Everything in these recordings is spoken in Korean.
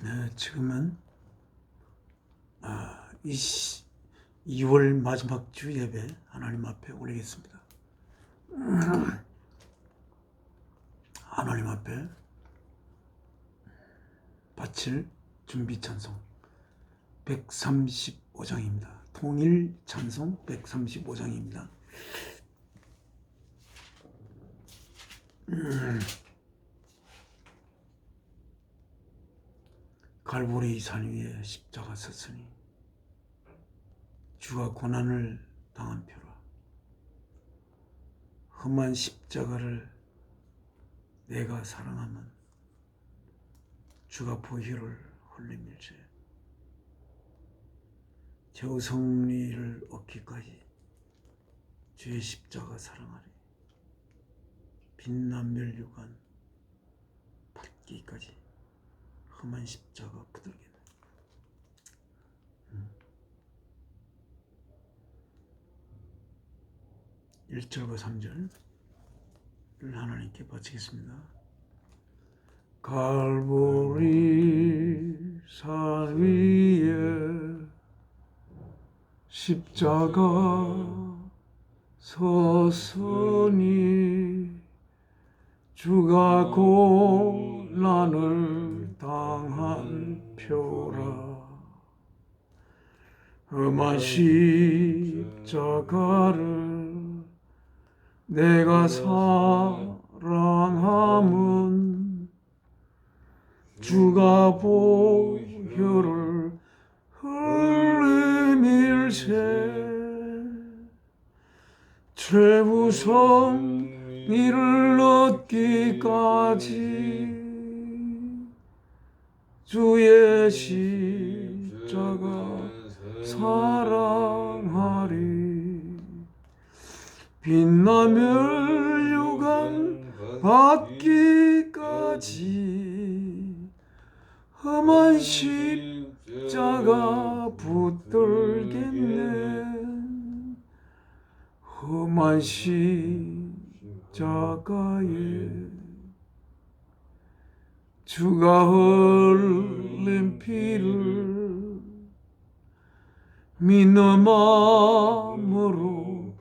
네, 지금은 2월 마지막 주 예배 하나님 앞에 올리겠습니다. 하나님 앞에 바칠 준비 찬송 135장입니다. 통일 찬송 135장입니다. 갈보리 산 위에 십자가 섰으니 주가 고난을 당한 표라. 험한 십자가를 내가 사랑하면 주가 보혈을 흘리밀세. 최후 승리를 얻기까지 주의 십자가 사랑하리. 빛난 멸류관 받기까지 험한 십자가 부들겠네. 1절과 3절을 하나님께 바치겠습니다. 갈보리 산 위에 십자가 섰으니 주가 고난을 당한 표라. 험한 십자가를 내가 사랑함은 주가 보혈을 흘리밀세. 최후 승리를 얻기까지 주의 십자가 사랑하리. 빛나 멸류관 받기까지 험한 십자가 붙들겠네. 험한 십자가에 주가 흘린 피를 믿는 마음으로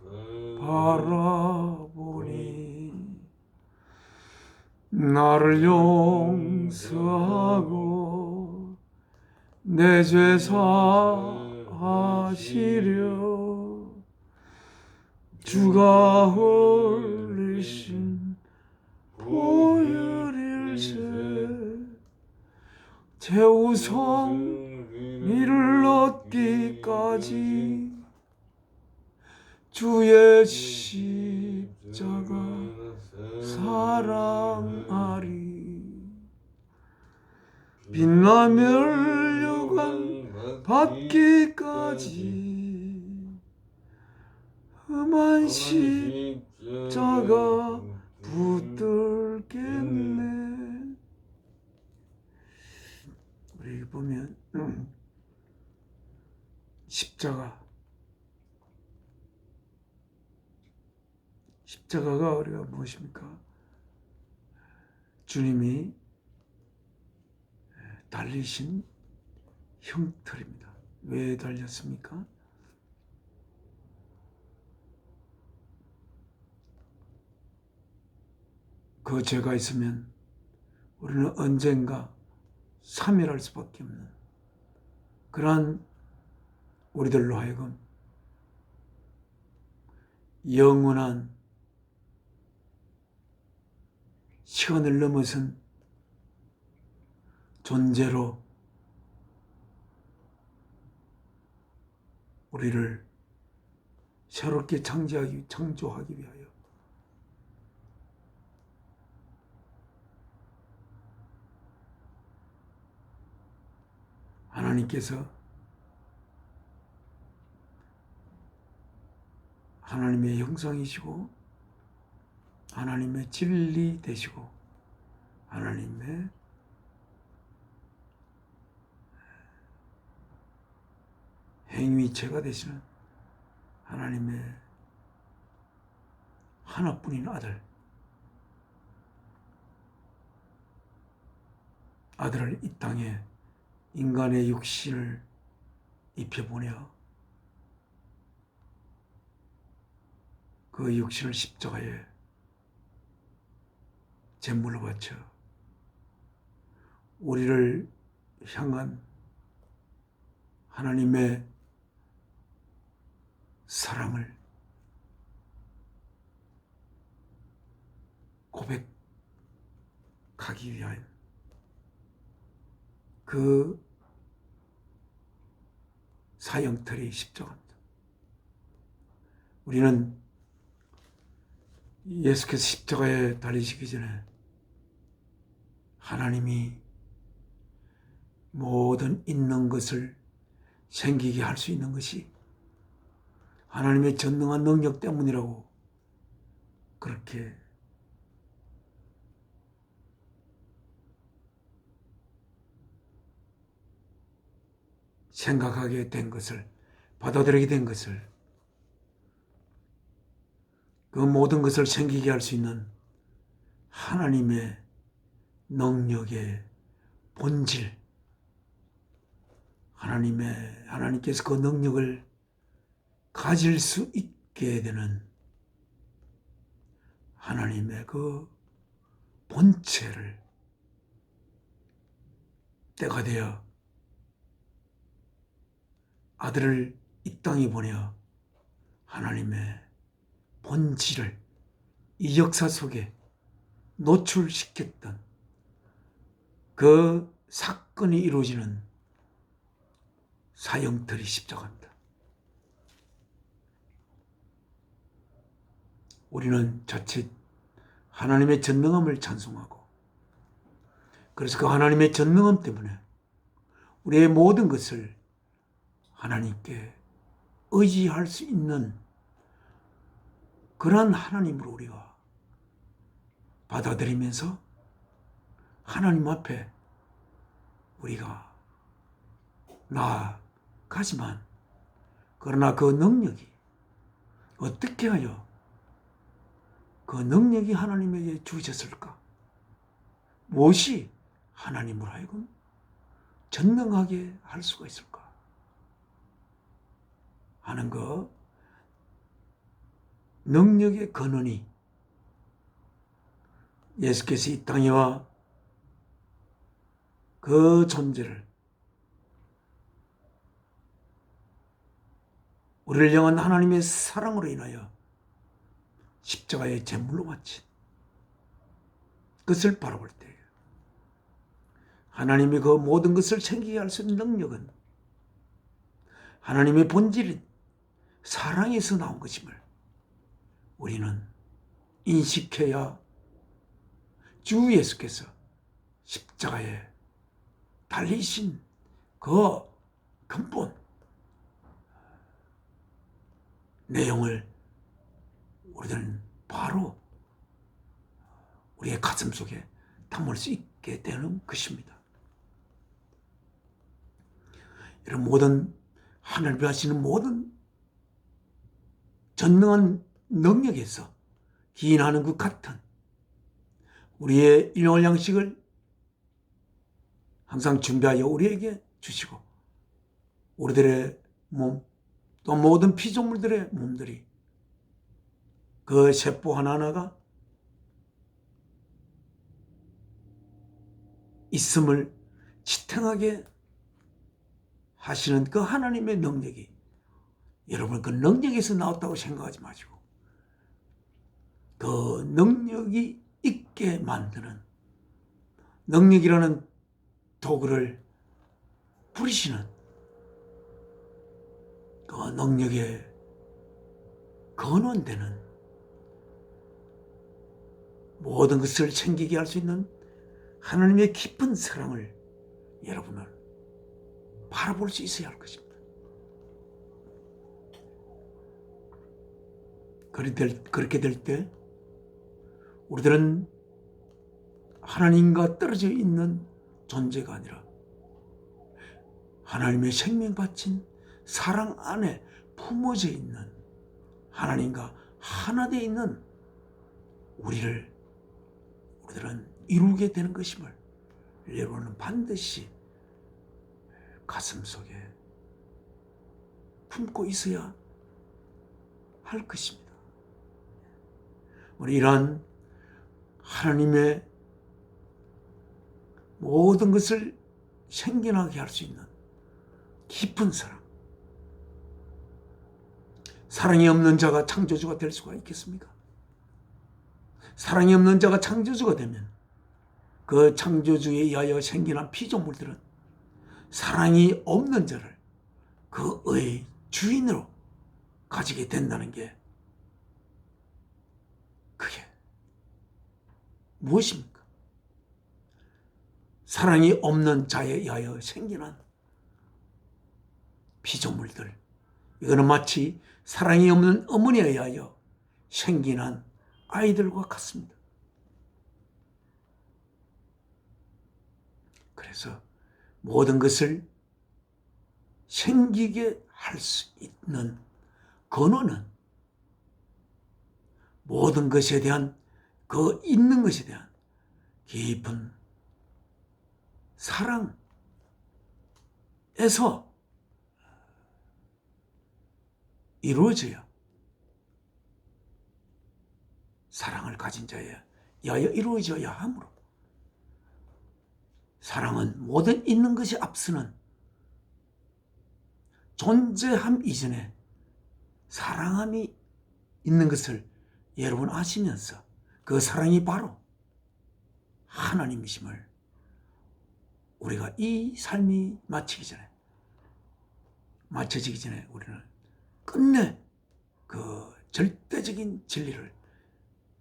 바라보니 나를 용서하고 내 죄 사하시려. 주가 흘리신 보혈일세. 최후 승리를 얻기까지 주의 십자가 사랑하리. 빛나 멸류관 받기까지 험한 십자가 붙들겠네. 우리 보면 십자가가 우리가 무엇입니까? 주님이 달리신 형틀입니다. 왜 달렸습니까? 그 죄가 있으면 우리는 언젠가 사멸할 수밖에 없는 그러한 우리들로 하여금 영원한 시간을 넘어선 존재로 우리를 새롭게 창조하기 위하여 하나님께서 하나님의 형상이시고 하나님의 진리 되시고 하나님의 행위체가 되시는 하나님의 하나뿐인 아들을 이 땅에 인간의 육신을 입혀보내어 그 육신을 십자가에 제물로 바쳐 우리를 향한 하나님의 사랑을 고백하기 위하여 그 사형틀이 십자가입니다. 우리는 예수께서 십자가에 달리시기 전에 하나님이 모든 있는 것을 생기게 할 수 있는 것이 하나님의 전능한 능력 때문이라고 그렇게 생각하게 된 것을, 받아들이게 된 것을, 그 모든 것을 생기게 할 수 있는 하나님의 능력의 본질, 하나님께서 그 능력을 가질 수 있게 되는 하나님의 그 본체를 때가 되어 아들을 이 땅에 보내어 하나님의 본질을 이 역사 속에 노출시켰던 그 사건이 이루어지는 사형틀이 십자가입니다. 우리는 자칫 하나님의 전능함을 찬송하고, 그래서 그 하나님의 전능함 때문에 우리의 모든 것을 하나님께 의지할 수 있는 그러한 하나님으로 우리가 받아들이면서 하나님 앞에 우리가 나아가지만, 그러나 그 능력이 어떻게 하여 그 능력이 하나님에게 주셨을까? 무엇이 하나님으로 하여금 전능하게 할 수가 있을까? 하는 그 능력의 근원이 예수께서 이 땅에 와 그 존재를 우리를 향한 하나님의 사랑으로 인하여 십자가의 제물로 바친 것을 바라볼 때 하나님이 그 모든 것을 생기게 할 수 있는 능력은 하나님의 본질인 사랑에서 나온 것임을 우리는 인식해야 주 예수께서 십자가에 달리신 그 근본 내용을 우리들은 바로 우리의 가슴 속에 담을 수 있게 되는 것입니다. 이런 모든 하나님이 하시는 모든 전능한 능력에서 기인하는 것 같은 우리의 일용할 양식을 항상 준비하여 우리에게 주시고, 우리들의 몸, 또 모든 피조물들의 몸들이 그 세포 하나하나가 있음을 지탱하게 하시는 그 하나님의 능력이, 여러분 그 능력에서 나왔다고 생각하지 마시고 그 능력이 있게 만드는, 능력이라는 도구를 부리시는 그 능력의 근원되는 모든 것을 챙기게 할 수 있는 하나님의 깊은 사랑을 여러분은 바라볼 수 있어야 할 것입니다. 그렇게 될 때 우리들은 하나님과 떨어져 있는 존재가 아니라 하나님의 생명 바친 사랑 안에 품어져 있는, 하나님과 하나 되어 있는 우리들은 이루게 되는 것임을 여러분은 반드시 가슴속에 품고 있어야 할 것입니다. 우리 이러한 하나님의 모든 것을 생겨나게 할 수 있는 깊은 사랑. 사랑이 없는 자가 창조주가 될 수가 있겠습니까? 사랑이 없는 자가 창조주가 되면 그 창조주에 의하여 생겨난 피조물들은 사랑이 없는 자를 그의 주인으로 가지게 된다는 게 그게 무엇입니까? 사랑이 없는 자에 의하여 생겨난 피조물들, 이거는 마치 사랑이 없는 어머니에 의하여 생겨난 아이들과 같습니다. 그래서 모든 것을 생기게 할 수 있는 근원은 모든 것에 대한 그 있는 것에 대한 깊은 사랑에서 이루어져야 사랑을 가진 자에 의하여 이루어져야 하므로 사랑은 모든 있는 것이 앞서는 존재함 이전에 사랑함이 있는 것을 여러분 아시면서 그 사랑이 바로 하나님이심을 우리가 이 삶이 마쳐지기 전에 우리는 끝내 그 절대적인 진리를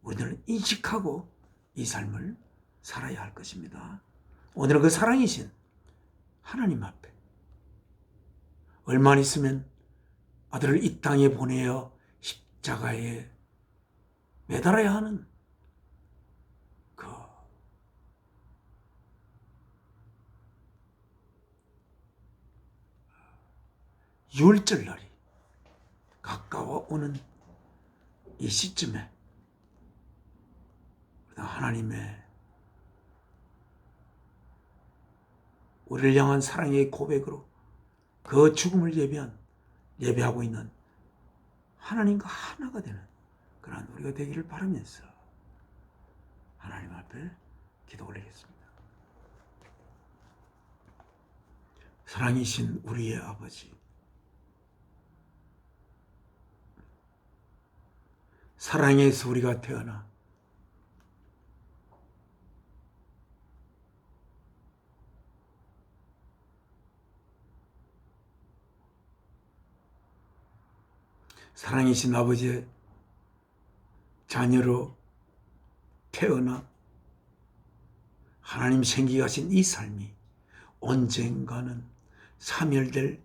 우리들은 인식하고 이 삶을 살아야 할 것입니다. 오늘은 그 사랑이신 하나님 앞에 얼마 있으면 아들을 이 땅에 보내어 십자가에 매달아야 하는 그 유월절 날이 가까워 오는 이 시점에 하나님의 우리를 향한 사랑의 고백으로 그 죽음을 예배하고 있는 하나님과 하나가 되는 그러한 우리가 되기를 바라면서 하나님 앞에 기도 올리겠습니다. 사랑이신 우리의 아버지, 사랑에서 우리가 태어나 사랑이신 아버지의 자녀로 태어나 하나님 생기게 하신 이 삶이 언젠가는 사멸될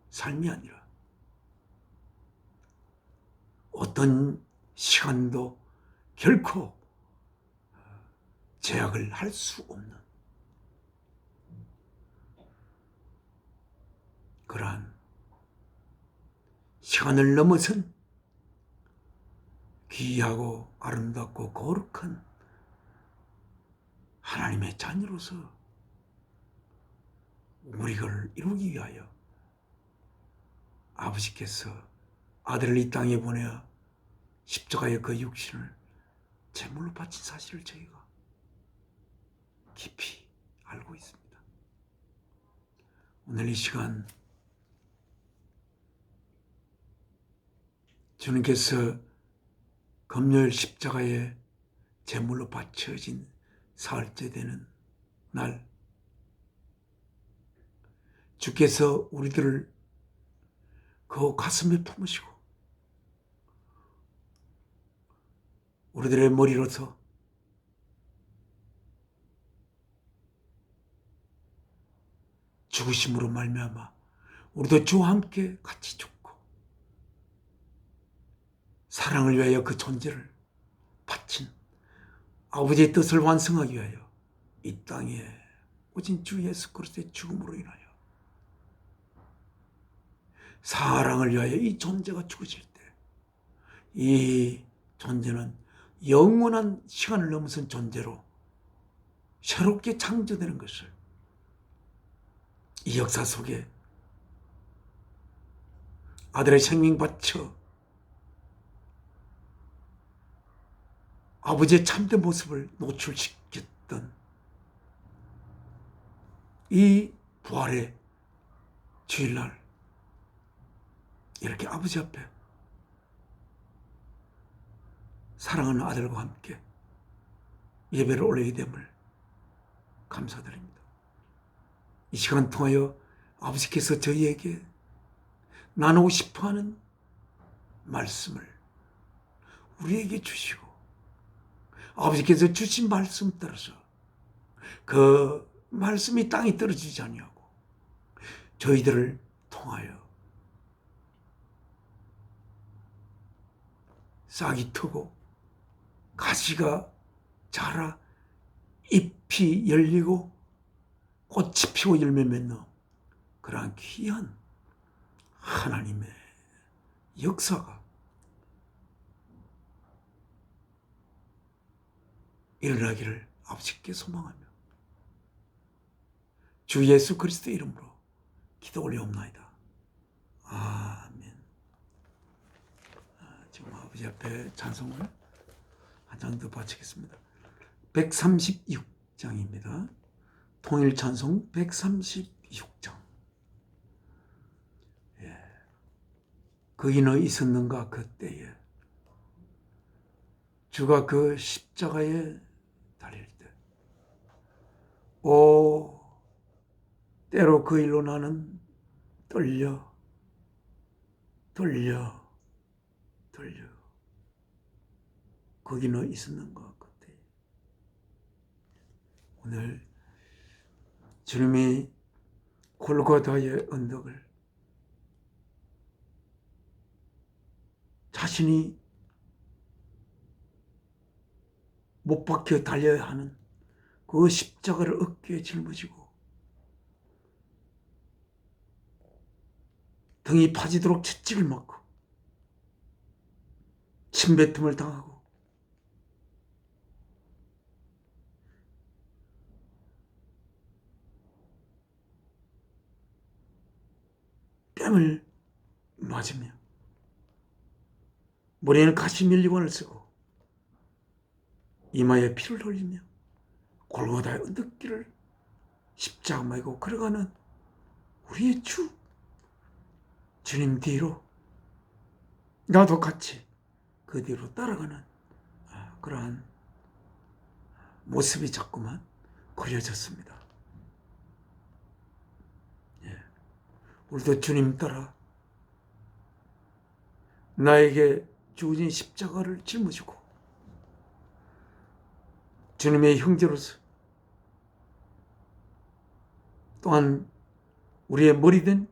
삶이 아니라 어떤 시간도 결코 제약을 할 수 없는 그러한 시간을 넘어선 귀하고 아름답고 거룩한 하나님의 자녀로서 우리를 이루기 위하여 아버지께서 아들을 이 땅에 보내어 십자가의 그 육신을 제물로 바친 사실을 저희가 깊이 알고 있습니다. 오늘 이 시간 주님께서 금요일 십자가에 제물로 바쳐진 사흘째 되는 날 주께서 우리들을 그 가슴에 품으시고 우리들의 머리로서 죽으심으로 말미암아 우리도 주와 함께 같이 죽고 사랑을 위하여 그 존재를 바친 아버지의 뜻을 완성하기 위하여 이 땅에 오신 주 예수 그리스도의 죽음으로 인하여 사랑을 위하여 이 존재가 죽어질 때 이 존재는 영원한 시간을 넘어선 존재로 새롭게 창조되는 것을 이 역사 속에 아들의 생명 바쳐 아버지의 참된 모습을 노출시켰던 이 부활의 주일날 이렇게 아버지 앞에 사랑하는 아들과 함께 예배를 올리게 됨을 감사드립니다. 이 시간 통하여 아버지께서 저희에게 나누고 싶어하는 말씀을 우리에게 주시고 아버지께서 주신 말씀 따라서 그 말씀이 땅에 떨어지지 아니하고 저희들을 통하여 싹이 트고 가지가 자라 잎이 열리고 꽃이 피고 열매 맺는 그러한 귀한 하나님의 역사가 일어나기를 아버지께 소망하며 주 예수 그리스도의 이름으로 기도 올려옵나이다. 아멘. 지금 아버지 앞에 찬송을 한 장 더 바치겠습니다. 136장입니다. 통일 찬송 136장. 거기 너 있었는가 그때에 주가 그 십자가에 달릴 때 오 때로 그 일로 나는 떨려 거기 너 있었는가 그때. 오늘 주님이 골고다의 언덕을 자신이 못 박혀 달려야 하는 그 십자가를 어깨에 짊어지고 등이 파지도록 채찍을 맞고 침뱉음을 당하고 뺨을 맞으며 머리에는 가시밀리관을 쓰고 이마에 피를 흘리며 골고다의 언덕길을 십자가 메고 걸어가는 우리의 주님 뒤로 나도 같이 그 뒤로 따라가는 그러한 모습이 자꾸만 그려졌습니다. 우리도 주님 따라 나에게 주어진 십자가를 짊어지고 주님의 형제로서 또한 우리의 머리된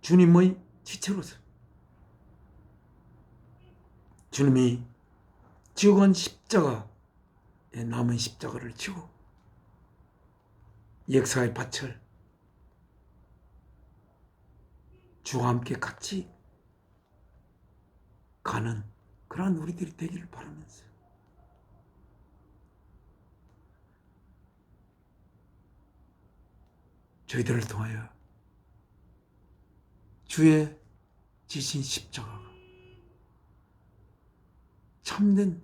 주님의 지체로서 주님이 지어간 십자가에 남은 십자가를 지고 역사의 밭을 주와 함께 같이 가는 그러한 우리들이 되기를 바라면서 저희들을 통하여 주의 지신 십자가가 참된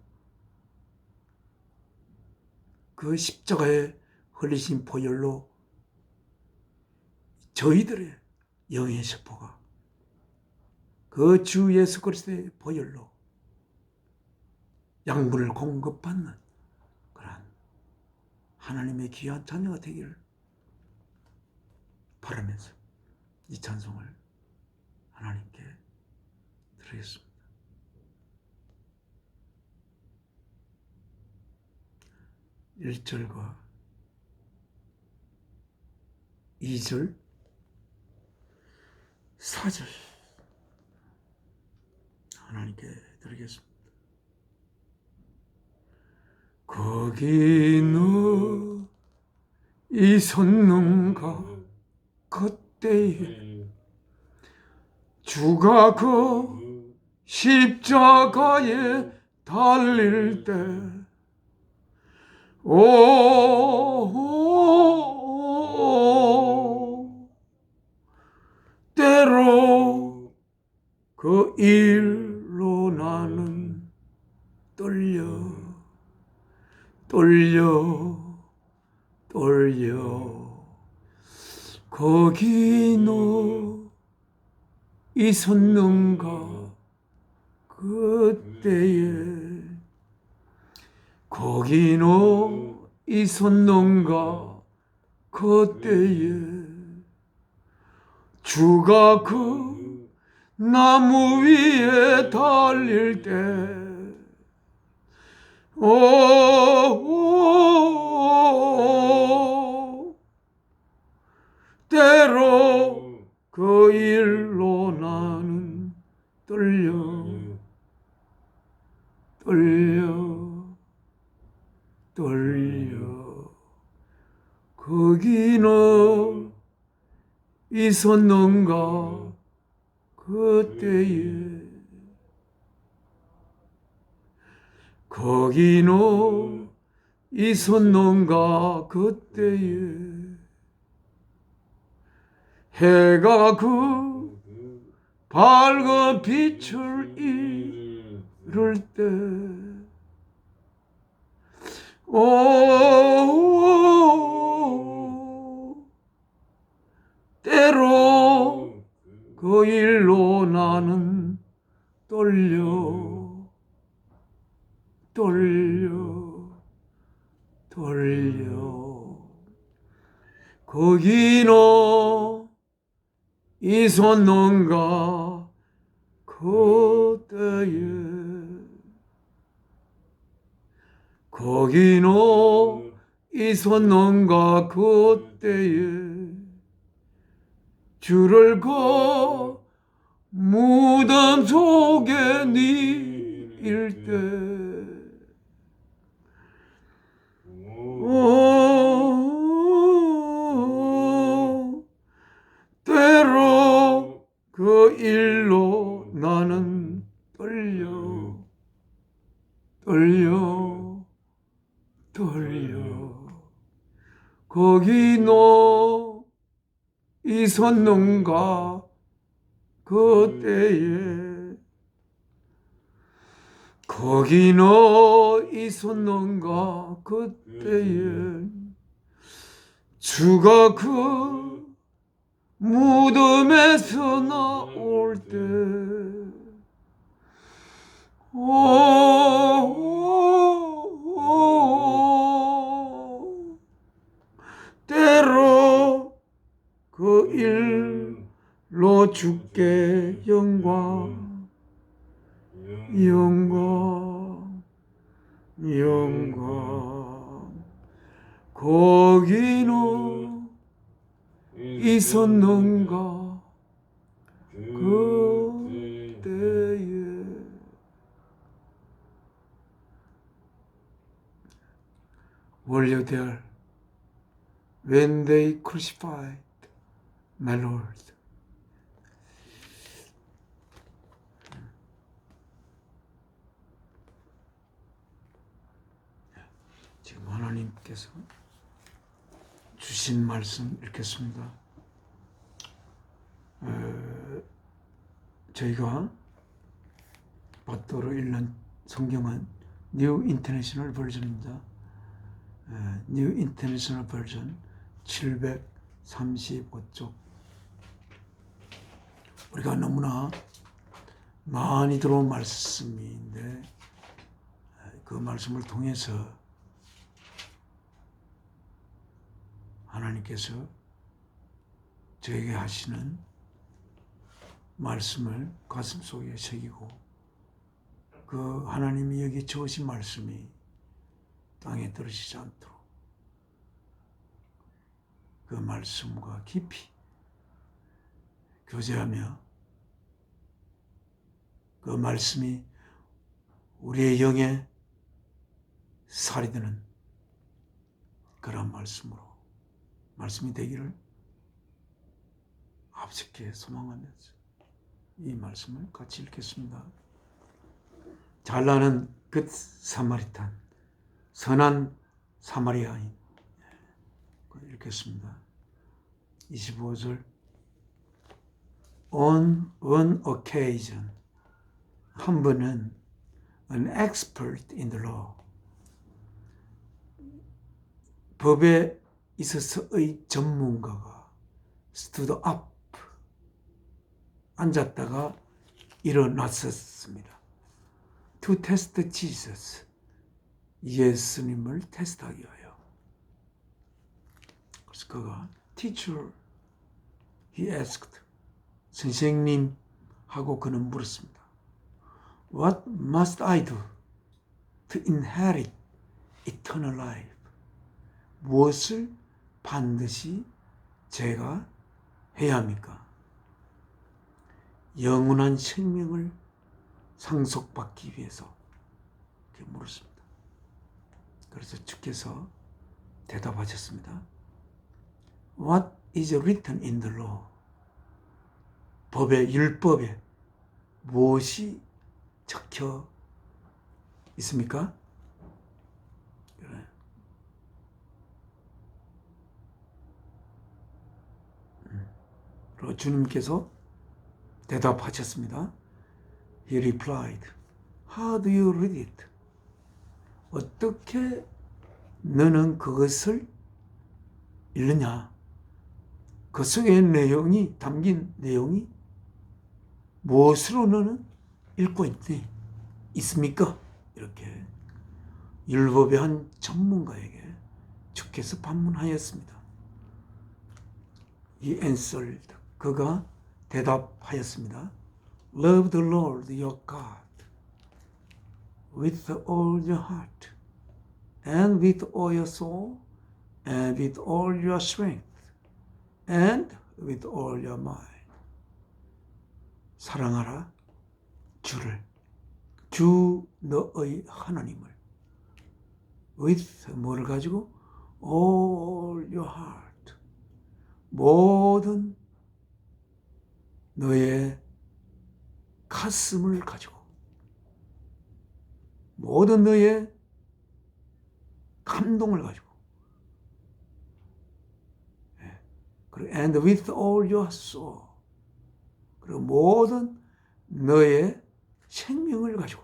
그 십자가에 흘리신 보혈로 저희들의 영의 세포가 그 주 예수 그리스도의 보혈로 양분을 공급받는 그러한 하나님의 귀한 자녀가 되기를 바라면서 이 찬송을 하나님께 드리겠습니다. 1절과 2절, 4절 하나님께 드리겠습니다. 거기 너 있었는가 그때에 주가 그 십자가에 달릴 때 오 그 일로 나는 떨려 거기 너 있었는가 그때에 거기 너 있었는가 그때에 주가 그 나무 위에 달릴 때 때로 그 일로 나는 떨려 거기 너 있었는가 그때에 거기 너 있었는가 그때에 해가 그 밝은 빛을 잃을 때 때로 그 일로 나는 떨려 거기 너 있었는가 그때에 거기 너 있었는가 그때에 주를 그 무덤 속에 니일 때 때로 그 일로 나는 떨려 거기 너 있었는가 그때에 거기 너 있었는가 그때에 주가 그 무덤에서 나올 때 때로 그 일로 주께 영광 거기 너 있었는가 그때에 Were you there when they crucified my Lord? 지금 하나님께서 주신 말씀 읽겠습니다. 저희가 받도록 읽는 성경은 뉴 인터내셔널 버전입니다. 뉴 인터내셔널 버전 735쪽. 우리가 너무나 많이 들어온 말씀인데 그 말씀을 통해서 하나님께서 저에게 하시는 말씀을 가슴속에 새기고 그 하나님이 여기 적으신 말씀이 땅에 떨어지지 않도록 그 말씀과 깊이 교제하며 그 말씀이 우리의 영에 살이 되는 그런 말씀이 되기를 앞섭게 소망하면서 이 말씀을 같이 읽겠습니다. 잘나는 굿 사마리탄, 선한 사마리아인. 읽겠습니다. 25절. On one occasion, 한 번은 an expert in the law, 법에 있어서의 전문가가 stood up, 앉았다가 일어났었습니다. To test Jesus, 예수님을 테스트하기 위하여. 그래서 그가 Teacher, he asked, 선생님 하고 그는 물었습니다. What must I do to inherit eternal life? 무엇을 반드시 제가 해야 합니까? 영원한 생명을 상속받기 위해서 이렇게 물었습니다. 그래서 주께서 대답하셨습니다. What is written in the law? 법의 율법에 무엇이 적혀 있습니까? 그리고 주님께서 대답하셨습니다. He replied, How do you read it? 어떻게 너는 그것을 읽느냐? 그 속에 내용이 담긴 내용이 무엇으로 너는 읽고 있습니까? 이렇게 율법의 한 전문가에게 주께서 반문하였습니다. He answered, 그가 대답하였습니다. Love the Lord your God with all your heart and with all your soul and with all your strength and with all your mind. 사랑하라 주를, 주 너의 하나님을 with 뭐를 가지고 all your heart, 모든 너의 가슴을 가지고, 모든 너의 감동을 가지고, and with all your soul, 그리고 모든 너의 생명을 가지고,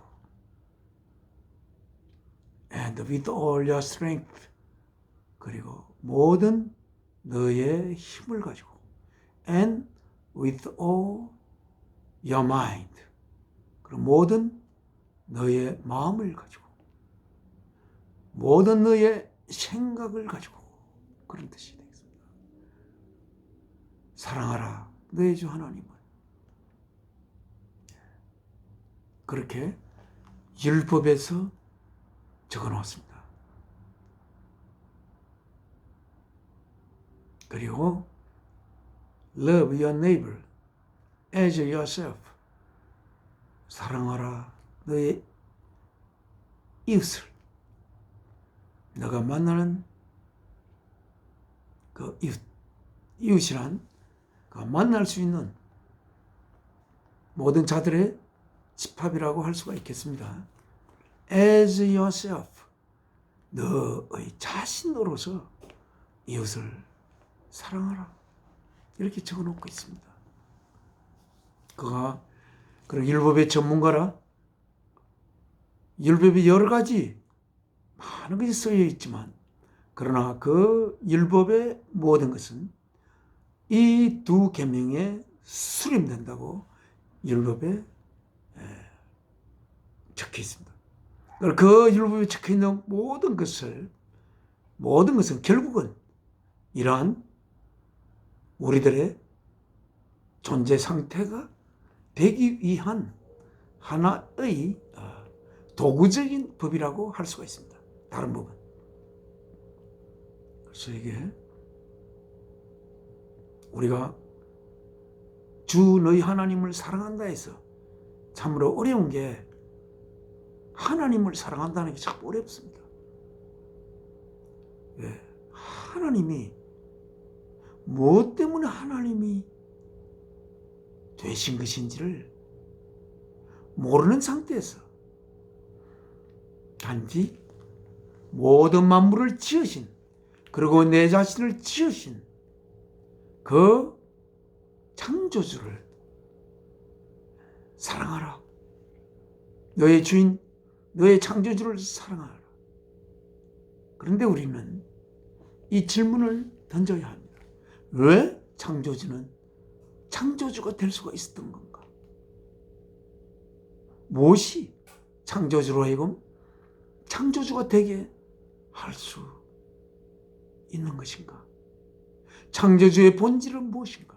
and with all your strength, 그리고 모든 너의 힘을 가지고, and with all your mind, 그리고 모든 너의 마음을 가지고, 모든 너의 생각을 가지고, 그런 뜻이 되겠습니다. 사랑하라 너의 주 하나님을. 그렇게 율법에서 적어놓았습니다. 그리고 love your neighbor as yourself, 사랑하라 너의 이웃을, 너가 만나는 그 이웃이란 그 만날 수 있는 모든 자들의 집합이라고 할 수가 있겠습니다. As yourself, 너의 자신으로서 이웃을 사랑하라, 이렇게 적어놓고 있습니다. 그가 그런 율법의 전문가라, 율법이 여러 가지 많은 것이 쓰여 있지만, 그러나 그 율법의 모든 것은 이 두 계명에 수렴된다고 율법에 적혀 있습니다. 그 율법에 적혀 있는 모든 것은 결국은 이러한 우리들의 존재 상태가 되기 위한 하나의 도구적인 법이라고 할 수가 있습니다. 다른 법은. 그래서 이게 우리가 주 너희 하나님을 사랑한다 해서 참으로 어려운 게, 하나님을 사랑한다는 게 참 어렵습니다. 왜? 하나님이 무엇 때문에 하나님이 되신 것인지를 모르는 상태에서 단지 모든 만물을 지으신, 그리고 내 자신을 지으신 그 창조주를 사랑하라. 너의 주인, 너의 창조주를 사랑하라. 그런데 우리는 이 질문을 던져야 합니다. 왜 창조주는 창조주가 될 수가 있었던 건가? 무엇이 창조주로 하여금 창조주가 되게 할 수 있는 것인가? 창조주의 본질은 무엇인가?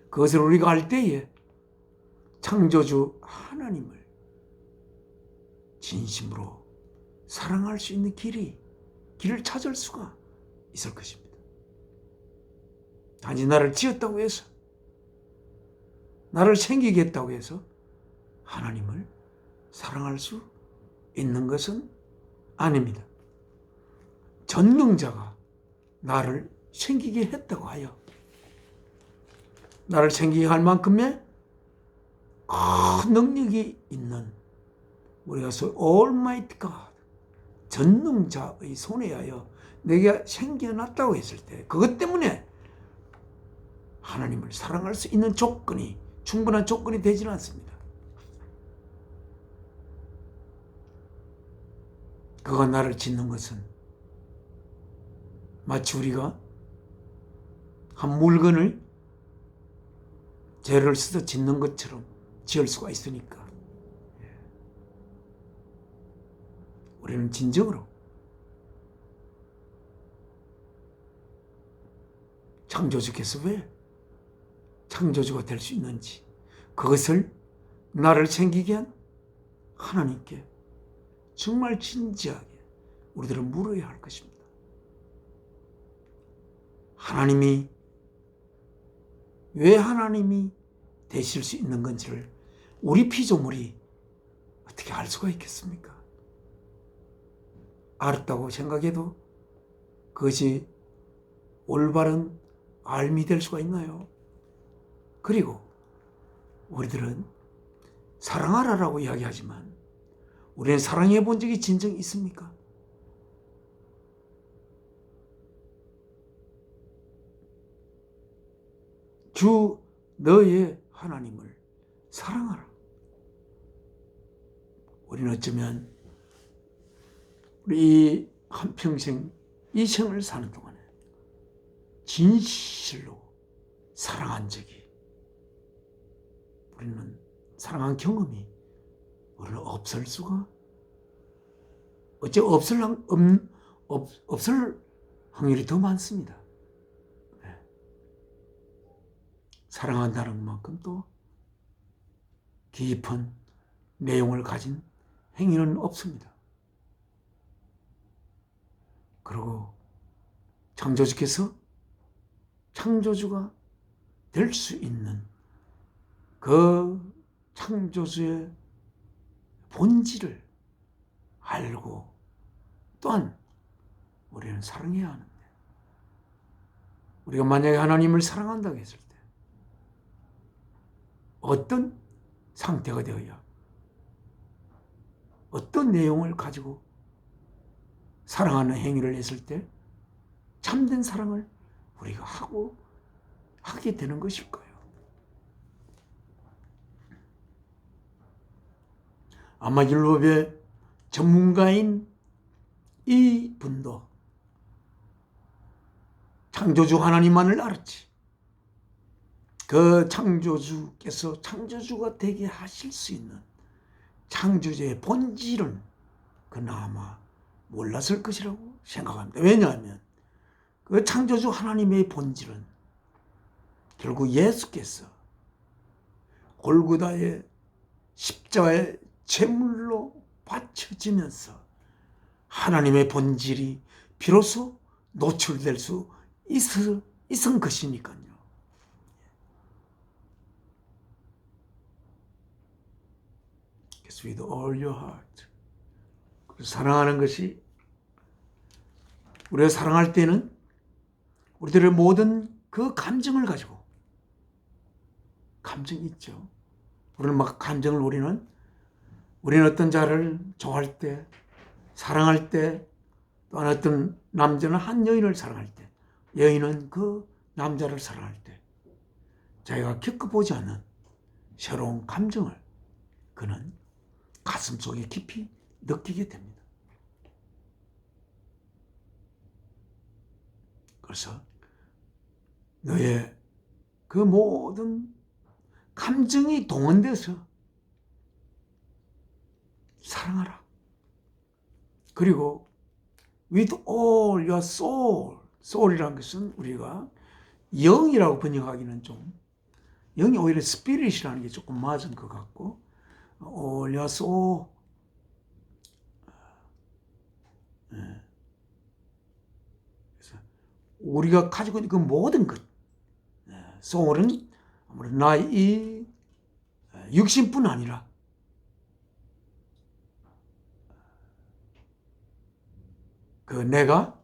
그것을 우리가 알 때에 창조주 하나님을 진심으로 사랑할 수 있는 길을 찾을 수가 있을 것입니다. 단지 나를 지었다고 해서, 나를 생기게 했다고 해서 하나님을 사랑할 수 있는 것은 아닙니다. 전능자가 나를 생기게 했다고 하여 나를 생기게 할 만큼의 큰 능력이 있는 우리가 Almighty God, 전능자의 손에 하여 내게 생겨났다고 했을 때 그것 때문에 하나님을 사랑할 수 있는 조건이, 충분한 조건이 되지는 않습니다. 그가 나를 짓는 것은 마치 우리가 한 물건을 재료를 써서 짓는 것처럼 지을 수가 있으니까 우리는 진정으로 창조주께서 왜 창조주가 될 수 있는지, 그것을 나를 생기게 한 하나님께 정말 진지하게 우리들은 물어야 할 것입니다. 하나님이 왜 하나님이 되실 수 있는 건지를 우리 피조물이 어떻게 알 수가 있겠습니까? 알았다고 생각해도 그것이 올바른 알미 될 수가 있나요? 그리고 우리들은 사랑하라라고 이야기하지만 우리는 사랑해 본 적이 진정 있습니까? 주 너의 하나님을 사랑하라. 우리는 어쩌면 우리 한평생 이 생을 사는 동안에 진실로 사랑한 적이, 우리는 사랑한 경험이 우리는 없을 수가, 어째 없을 확률이 더 많습니다. 네. 사랑한다는 만큼 또 깊은 내용을 가진 행위는 없습니다. 그리고 창조주께서 창조주가 될 수 있는 그 창조주의 본질을 알고 또한 우리는 사랑해야 하는데, 우리가 만약에 하나님을 사랑한다고 했을 때 어떤 상태가 되어야, 어떤 내용을 가지고 사랑하는 행위를 했을 때 참된 사랑을 우리가 하게 되는 것일까요? 아마 율법의 전문가인 이 분도 창조주 하나님만을 알았지, 그 창조주께서 창조주가 되게 하실 수 있는 창조주의 본질은 그나마 몰랐을 것이라고 생각합니다. 왜냐하면 그 창조주 하나님의 본질은 결국 예수께서 골고다의 십자가의 제물로 바쳐지면서 하나님의 본질이 비로소 노출될 수 있은 것이니까요. With all your heart. 사랑하는 것이, 우리가 사랑할 때는 우리들의 모든 그 감정을 가지고, 감정이 있죠. 우리는 막 감정을, 우리는 어떤 자를 좋아할 때, 사랑할 때, 또한 어떤 남자는 한 여인을 사랑할 때 여인은 그 남자를 사랑할 때 자기가 겪어보지 않은 새로운 감정을 그는 가슴속에 깊이 느끼게 됩니다. 그래서 너의 그 모든 감정이 동원돼서 사랑하라. 그리고 with all your soul. soul이라는 것은 우리가 영이라고 번역하기는 좀, 영이 오히려 spirit이라는 게 조금 맞은 것 같고, all your soul. 그래서 우리가 가지고 있는 그 모든 것, soul은 아무래도 나의 육신뿐 아니라 그 내가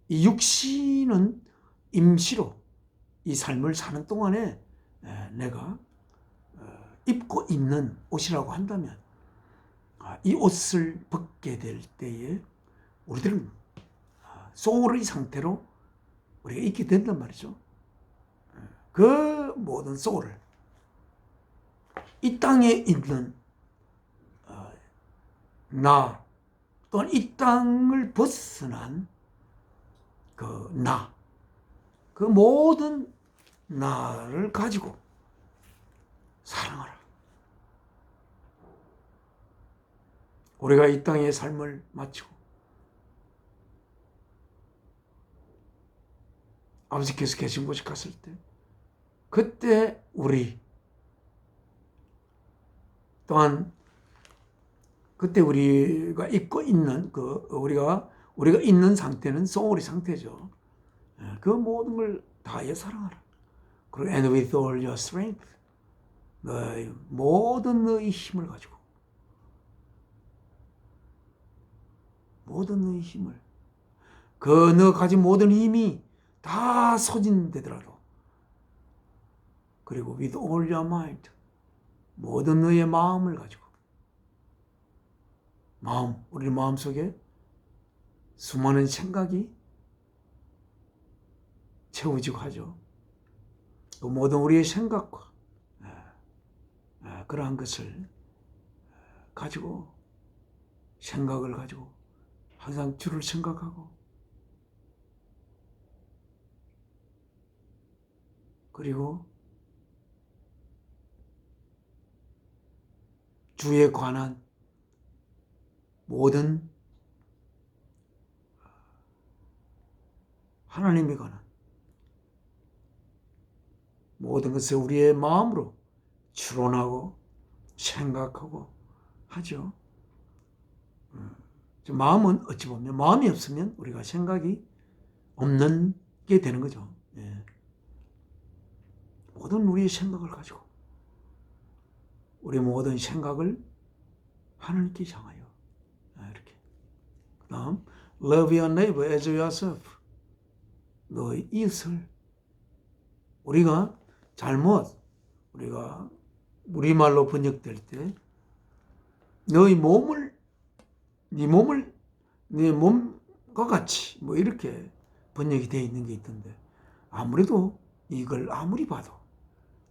이 육신은 임시로 이 삶을 사는 동안에 내가 입고 있는 옷이라고 한다면 이 옷을 벗게 될 때에 우리들은 소울의 상태로 우리가 있게 된단 말이죠. 그 모든 소울을 이 땅에 있는 나 또한 이 땅을 벗어난 그 나, 그 모든 나를 가지고 사랑하라. 우리가 이 땅의 삶을 마치고 아버지께서 계신 곳에 갔을 때 그때 우리 또한 그때 우리가 입고 있는 그 우리가 있는 상태는 소울의 상태죠. 그 모든 걸 다해 사랑하라. 그리고 and with all your strength, 너의 모든 너의 힘을 가지고, 모든 너의 힘을, 그 너 가진 모든 힘이 다 소진되더라도, 그리고 with all your mind, 모든 너의 마음을 가지고, 우리 마음 속에 수많은 생각이 채워지고 하죠. 그 모든 우리의 생각과 그러한 것을 가지고, 생각을 가지고 항상 주를 생각하고, 그리고 주에 관한 모든 하나님에 관한 모든 것을 우리의 마음으로 추론하고 생각하고 하죠. 마음은 어찌 보면 마음이 없으면 우리가 생각이 없는 게 되는 거죠. 모든 우리의 생각을 가지고 우리 모든 생각을 하나님께 향하여 이렇게. 그다음 love your neighbor as yourself. 너의 이웃을 우리가 우리가 우리말로 번역될 때 너의 몸을 네 몸과 같이 뭐 이렇게 번역이 되어 있는 게 있던데 아무래도 이걸 아무리 봐도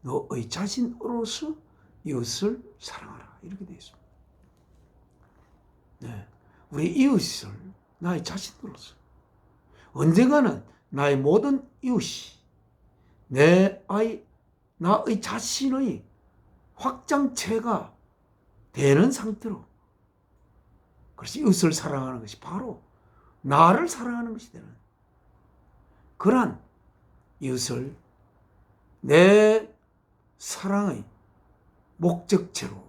너의 자신으로서 이웃을 사랑하라 이렇게 되어 있습니다. 우리 이웃을 나의 자신으로서 언젠가는 나의 모든 이웃이 나의 자신의 확장체가 되는 상태로, 그래서 이웃을 사랑하는 것이 바로 나를 사랑하는 것이 되는 그러한 이웃을 내 사랑의 목적체로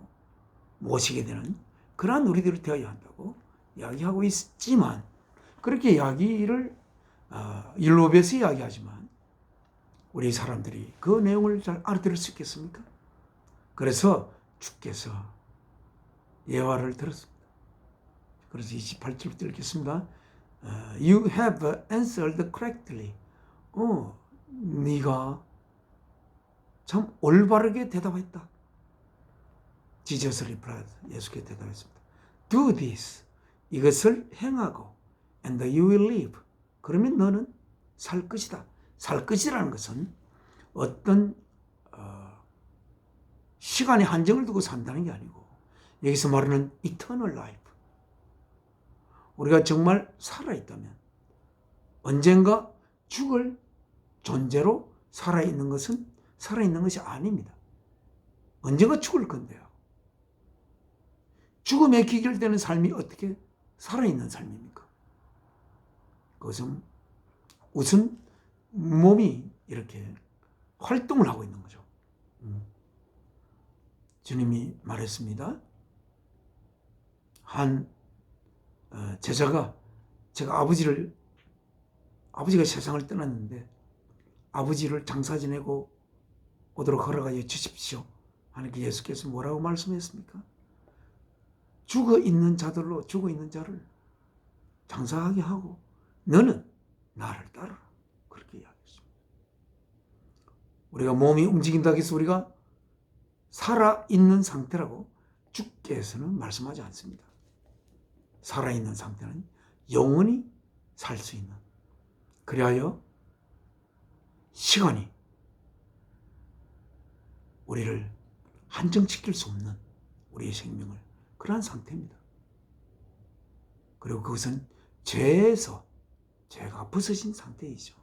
모시게 되는 그러한 우리들이 되어야 한다고 이야기하고 있지만, 그렇게 이야기를 율법에서 이야기하지만 우리 사람들이 그 내용을 잘 알아들을 수 있겠습니까? 그래서 주께서 예화를 들었습니다. 그래서 28절부터 읽겠습니다. You have answered correctly. 네가 참 올바르게 대답했다. Jesus replied. 예수께 대답했습니다. Do this. 이것을 행하고 and you will live. 그러면 너는 살 것이다. 살 것이라는 것은 어떤 시간의 한정을 두고 산다는 게 아니고 여기서 말하는 eternal life. 우리가 정말 살아있다면 언젠가 죽을 존재로 살아있는 것은 살아있는 것이 아닙니다. 언젠가 죽을 건데요. 죽음에 기결되는 삶이 어떻게 살아있는 삶입니까? 그것은 우선 몸이 이렇게 활동을 하고 있는 거죠. 주님이 말했습니다. 한 제자가 제가 아버지가 세상을 떠났는데 아버지를 장사 지내고 오도록 허락하여 주십시오. 하나님께 예수께서 뭐라고 말씀했습니까? 죽어 있는 자들로 죽어 있는 자를 장사하게 하고 너는 나를 따르라. 그렇게 이야기했습니다. 우리가 몸이 움직인다고 해서 우리가 살아있는 상태라고 주께서는 말씀하지 않습니다. 살아있는 상태는 영원히 살 수 있는, 그리하여 시간이 우리를 한정시킬 수 없는 우리의 생명을 그러한 상태입니다. 그리고 그것은 죄에서 죄가 벗어진 상태이죠.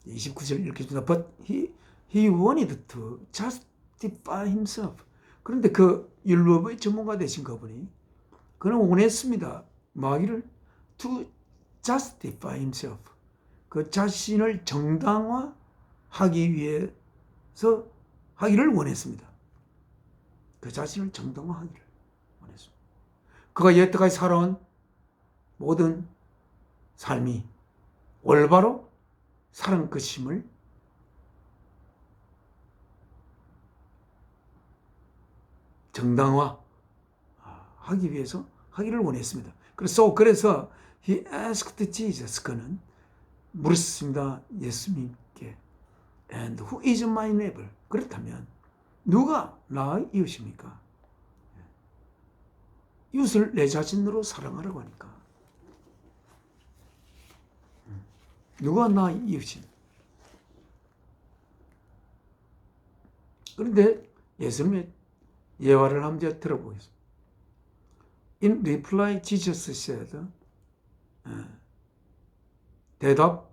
29절 읽겠습니다. But he wanted to justify himself. 그런데 그 율법의 전문가 되신 그분이 그는 원했습니다. 뭐하기를? To justify himself. 그 자신을 정당화하기 위해서 하기를 원했습니다. 그 자신을 정당화하기를 원했습니다. 그가 여태까지 살아온 모든 삶이 올바로 살은 것임을 정당화하기 위해서 하기를 원했습니다. 그래서 he asked Jesus, 그는 물었습니다. 예수님께 And who is my neighbor? 그렇다면 누가 나의 이웃입니까? 이웃을 내 자신으로 사랑하라고 하니까 누가 나의 이웃입니까? 그런데 예수님의 예화를 한번 들어보겠습니다. In reply, Jesus said, 대답,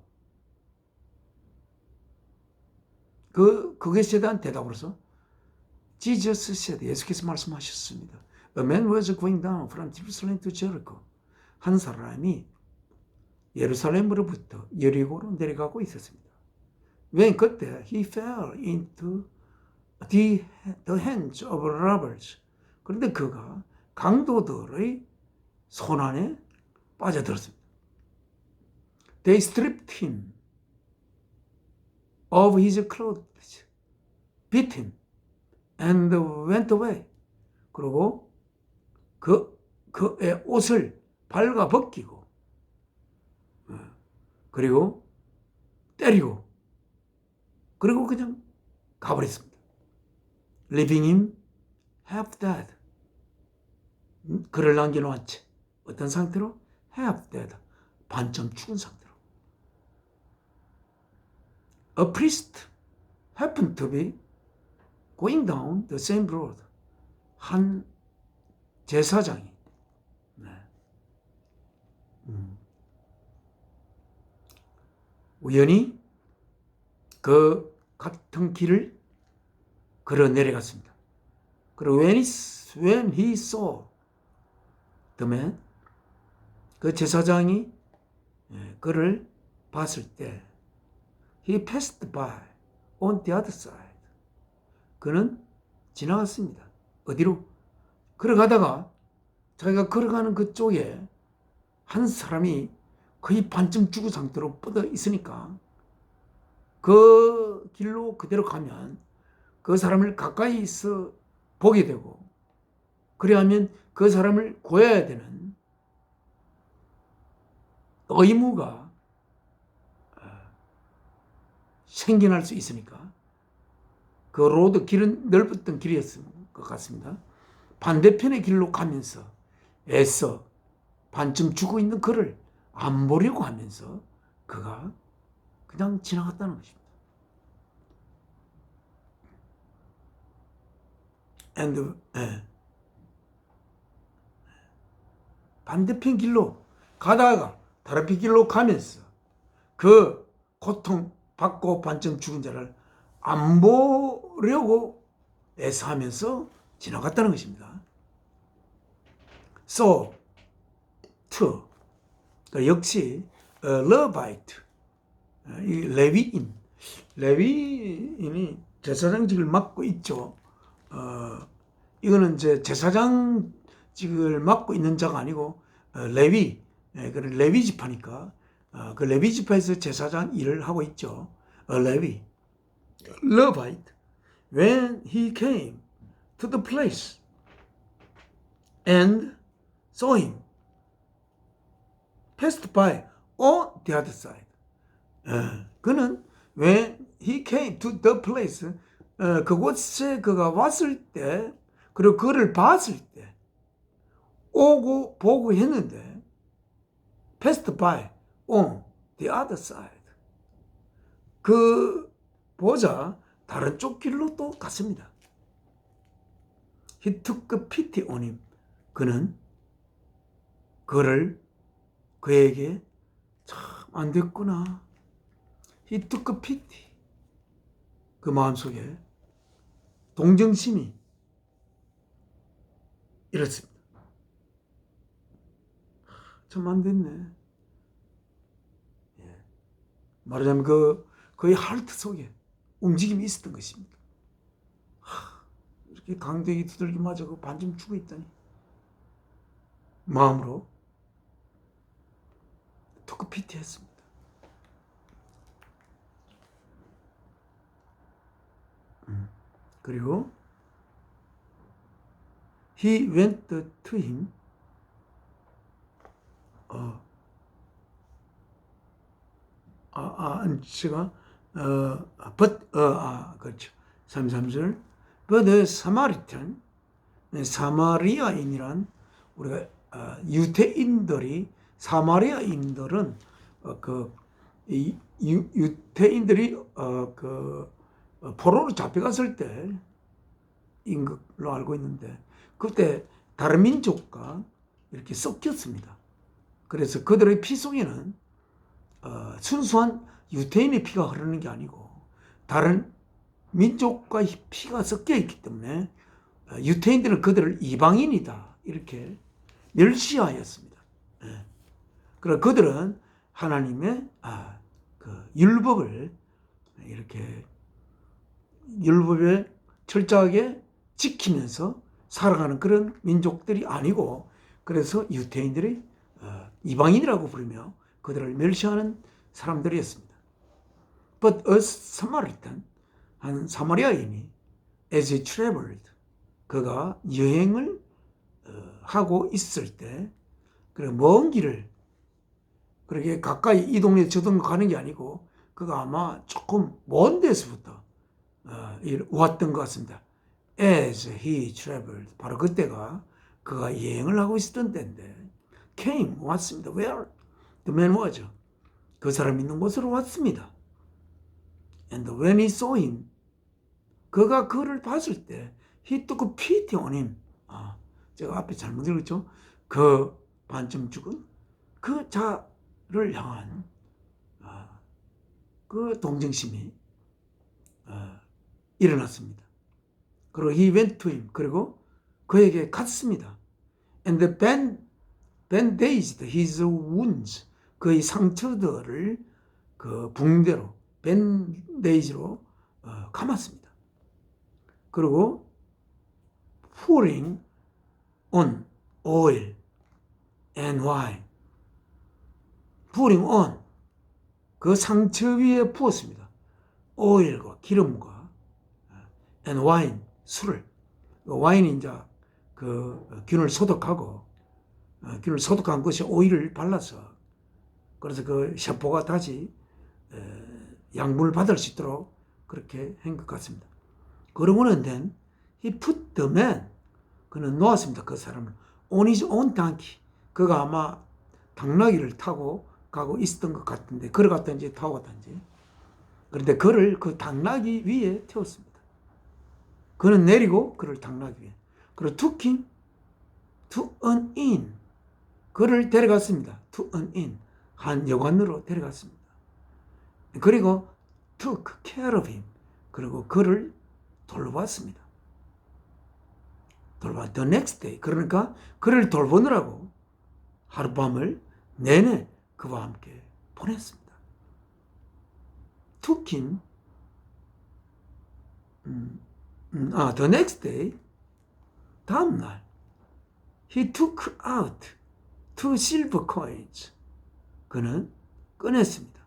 그것에 대한 대답으로서 Jesus said, 예수께서 말씀하셨습니다. A man was going down from Jerusalem to Jericho. 한 사람이 예루살렘으로부터 여리고로 내려가고 있었습니다. When 그때 he fell into the hands of robbers. 그런데 그가 강도들의 손안에 빠져들었습니다. They stripped him of his clothes, beat him, and went away. 그리고 그의 옷을 발가 벗기고, 그리고 때리고, 그리고 그냥 가버렸습니다. Leaving him half dead. 그를 남겨놓은 채 어떤 상태로? half dead. 반쯤 죽은 상태로. A priest happened to be going down the same road. 한 제사장이 우연히 그 같은 길을 걸어 내려갔습니다. 그리고 when he saw the man, 그 제사장이 그를 봤을 때 he passed by on the other side. 그는 지나갔습니다. 어디로? 걸어가다가 자기가 걸어가는 그쪽에 한 사람이 거의 반쯤 죽은 상태로 뻗어 있으니까 그 길로 그대로 가면 그 사람을 가까이서 보게 되고, 그래야면 그 사람을 구해야 되는 의무가 생겨날 수 있으니까 그 로드 길은 넓었던 길이었을 것 같습니다. 반대편의 길로 가면서 애써 반쯤 죽어 있는 그를 안 보려고 하면서 그가 그냥 지나갔다는 것입니다. 반대편 길로 가다가 다른 길로 가면서 그 고통받고 반쯤 죽은 자를 안 보려고 애써하면서 지나갔다는 것입니다. So, to 역시 러바이트, 이 레위인이 제사장직을 맡고 있죠. 이거는 이제 제사장직을 맡고 있는 자가 아니고 레위, 레위 지파니까 그 레위 지파에서 제사장 일을 하고 있죠. 레위, Levite, when he came to the place and saw him, passed by on the other side. 그는 when he came to the place, 그곳에 그가 왔을 때, 그리고 그를 봤을 때, 오고 보고 했는데, passed by on the other side. 그 보자 다른 쪽 길로 또 갔습니다. He took pity on him. 그는 그에게 참 안 됐구나. He took pity. 그 마음속에 동정심이 이렇습니다. 참 안 됐네. 말하자면 그의 하트 속에 움직임이 있었던 것입니다. 이렇게 강대기 두들기 맞아 반쯤 죽어 있다니. 마음으로 토크피티했습니다. 그리고 he went to him. 제가 그렇죠. 33절. But the Samaritan, 사마리아인이란 우리가 사마리아인들은 유태인들이 포로로 잡혀갔을 때인 걸로 알고 있는데 그때 다른 민족과 이렇게 섞였습니다. 그래서 그들의 피 속에는 순수한 유태인의 피가 흐르는 게 아니고 다른 민족과 피가 섞여 있기 때문에 유태인들은 그들을 이방인이다 이렇게 멸시하였습니다. 그래서 그들은 하나님의 그 율법을 이렇게 율법에 철저하게 지키면서 살아가는 그런 민족들이 아니고 그래서 유태인들이 이방인이라고 부르며 그들을 멸시하는 사람들이었습니다. But a Samaritan, 한 사마리아인이 as he traveled, 그가 여행을 하고 있을 때 그래 먼 길을 그렇게 가까이 이 동네 저 동네 가는 게 아니고 그가 아마 조금 먼 데서부터 왔던 것 같습니다. As he traveled, 바로 그때가 그가 여행을 하고 있었던 때인데 came, 왔습니다. Where? The man was. 그 사람 있는 곳으로 왔습니다. And when he saw him, 그가 그를 봤을 때 he took pity on him. 제가 앞에 잘못 읽었죠? 그 반쯤 죽은 그 자를 향한 그 동정심이 일어났습니다. 그리고 he went to him. 그리고 그에게 갔습니다. And bandaged his wounds. 그의 상처들을 그 붕대로 밴데이지로 감았습니다. 그리고 pouring on oil and wine. pouring on 그 상처 위에 부었습니다. 오일과 기름과 and wine 술을. 와인이 이제 그 균을 소독하고 균을 소독한 것이 오일을 발라서 그래서 그 세포가 다시 양분을 받을 수 있도록 그렇게 한 것 같습니다. 그러고는 then he put the man, 그는 놓았습니다. 그 사람을 on his own donkey. 그가 아마 당나귀를 타고 가고 있었던 것 같은데 걸어갔든지 타고 갔든지 그런데 그를 그 당나귀 위에 태웠습니다. 그는 내리고 그를 당나귀 위에. 그리고 took him to an inn. 그를 데려갔습니다. to an inn. 한 여관으로 데려갔습니다. 그리고 took care of him. 그리고 그를 돌봤습니다. the next day. 그러니까 그를 돌보느라고 하룻밤을 내내 그와 함께 보냈습니다. took him, the next day, 다음날, he took out 2 silver coins. 그는 꺼냈습니다.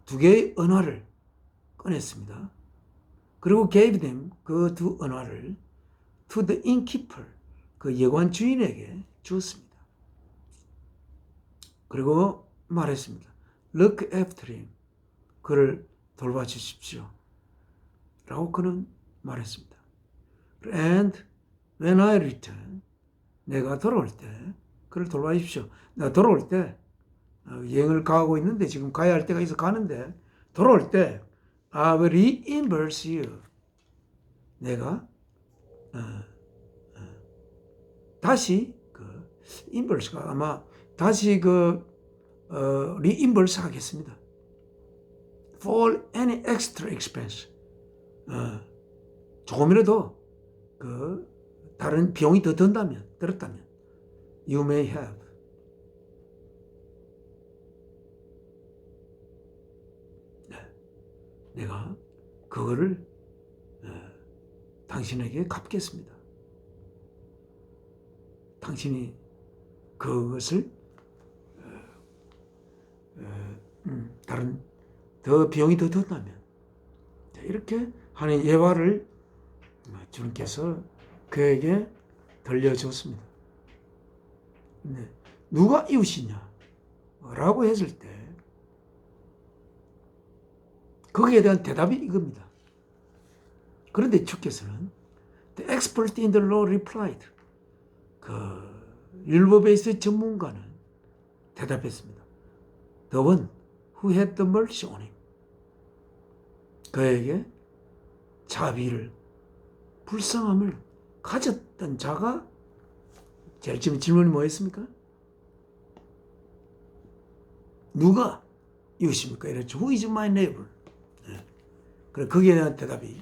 2개의 은화를 꺼냈습니다. 그리고 gave them 그 2 은화를 to the innkeeper, 그 여관 주인에게 주었습니다. 그리고 말했습니다. Look after him. 그를 돌봐주십시오. 라고 그는 말했습니다. And when I return, 내가 돌아올 때 그를 돌봐주십시오. 내가 돌아올 때 여행을 가고 있는데 지금 가야 할 때가 있어 가는데 돌아올 때 I will reimburse you. 내가 다시 그 reimburse가 아마 다시 그 reimburse 하겠습니다. For any extra expense. 조금이라도 그 다른 비용이 더 들었다면 you may have. 내가 그거를 당신에게 갚겠습니다. 당신이 그것을 다른 더 비용이 더 든다면 이렇게 하는 예화를 주님께서 그에게 들려줬습니다. 근데 누가 이웃이냐? 라고 했을 때 거기에 대한 대답이 이겁니다. 그런데 주께서는 The expert in the law replied. 그 율법에서의 전문가는 대답했습니다. The one who had the mercy on him. 그에게 자비를, 불쌍함을 가졌던 자가 제일 처음 질문이 뭐였습니까? 누가 이웃입니까? 이랬죠. Who is my neighbor? 그래 거기에 대한 대답이